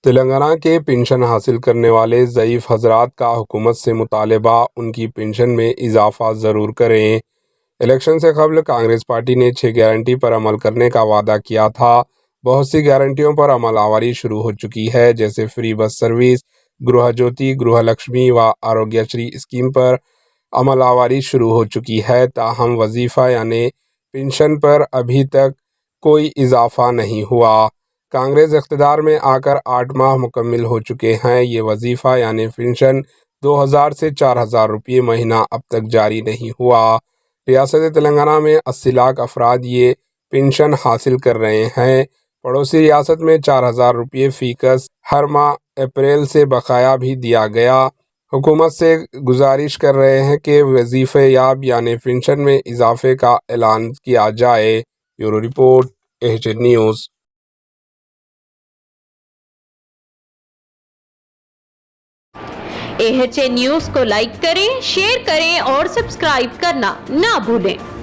تلنگانہ کے پنشن حاصل کرنے والے ضعیف حضرات کا حکومت سے مطالبہ ان کی پنشن میں اضافہ ضرور کریں۔ الیکشن سے قبل کانگریس پارٹی نے 6 گارنٹی پر عمل کرنے کا وعدہ کیا تھا۔ بہت سی گارنٹیوں پر عمل آوری شروع ہو چکی ہے، جیسے فری بس سروس، گرہ جیوتی، گرہ لکشمی و آروگیہ شری اسکیم پر عمل آوری شروع ہو چکی ہے، تاہم وظیفہ یعنی پنشن پر ابھی تک کوئی اضافہ نہیں ہوا۔ کانگریس اقتدار میں آ کر 8 ماہ مکمل ہو چکے ہیں، یہ وظیفہ یعنی پنشن 2000 سے 4000 روپے مہینہ اب تک جاری نہیں ہوا۔ ریاست تلنگانہ میں 80 لاکھ افراد یہ پنشن حاصل کر رہے ہیں۔ پڑوسی ریاست میں 4000 روپے فی کس ہر ماہ اپریل سے بقایا بھی دیا گیا۔ حکومت سے گزارش کر رہے ہیں کہ وظیفہ یاب یعنی پنشن میں اضافے کا اعلان کیا جائے۔ Bureau report, AHN news. AHN news کو لائک کریں، شیئر کریں اور سبسکرائب کرنا نہ بھولیں۔